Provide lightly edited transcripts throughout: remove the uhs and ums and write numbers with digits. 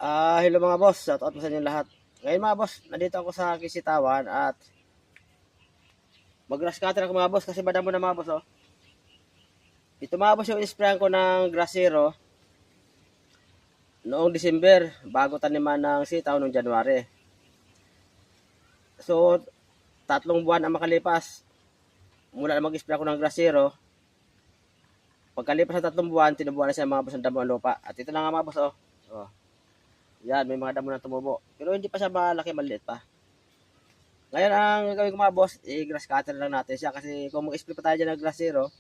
Hello mga boss, shout out po sa inyo lahat. Ngayon mga boss, nandito ako sa Kisitawan at mag-grass cutter ako mga boss kasi madamo na mga boss oh. Ito mga boss yung in-sprayan ko ng Grasero noong December bago taniman ng sitaw noong January. So, 3 buwan ang makalipas mula na mag-spray ako ng Grasero. Pagkalipas ng 3 buwan, tinubuan na siya mga boss ng damo ang lupa. At ito na nga mga boss oh. Oh. Yan, may mga damo na tumubo. Pero hindi pa siya malaki, maliit pa. Ngayon, ang gagawin ko mga boss, i-grass cutter lang natin siya. Kasi kung mag-spray pa tayo dyan ng Grasero,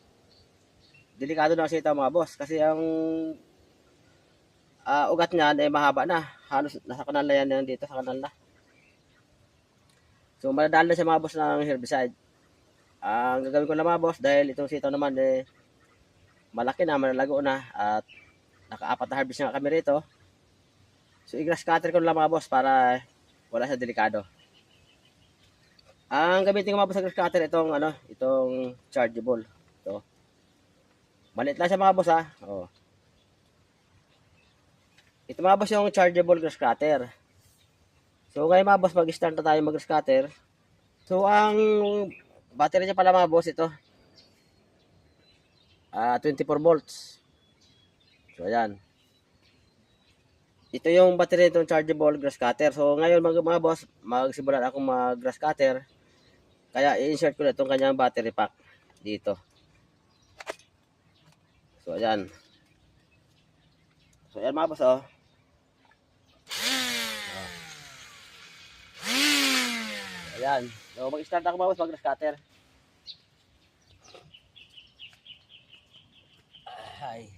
delikado na kasi ito mga boss. Kasi ang ugat niyan ay mahaba na. Halos nasa kanal na yan dito, sa kanal na. So, madadaan na siya mga boss ng herbicide. Ang gagawin ko lang mga boss, dahil itong sitaw naman malaki na, malalago na. At naka-4 na harvest nga kami rito. So, i-grass cutter ko lang mga boss para wala siya delikado. Ang gamitin ko mga boss sa grass cutter itong chargeable. Ito. Maliit lang siya mga boss ha. Oh. Ito mga boss yung chargeable grass cutter. So ngayon mga boss, mag-start na tayo mag-grass cutter. So ang battery niya pala mga boss ito. 24 volts. So ayan. Ito yung battery nitong chargeable grass cutter. So ngayon mga boss, magsimulan akong mag-grass cutter. Kaya i-insert ko na itong kanyang battery pack dito. So ayan. So ayan mga boss oh. Ayan. So mag-start ako mga boss mag-grass cutter. Ay.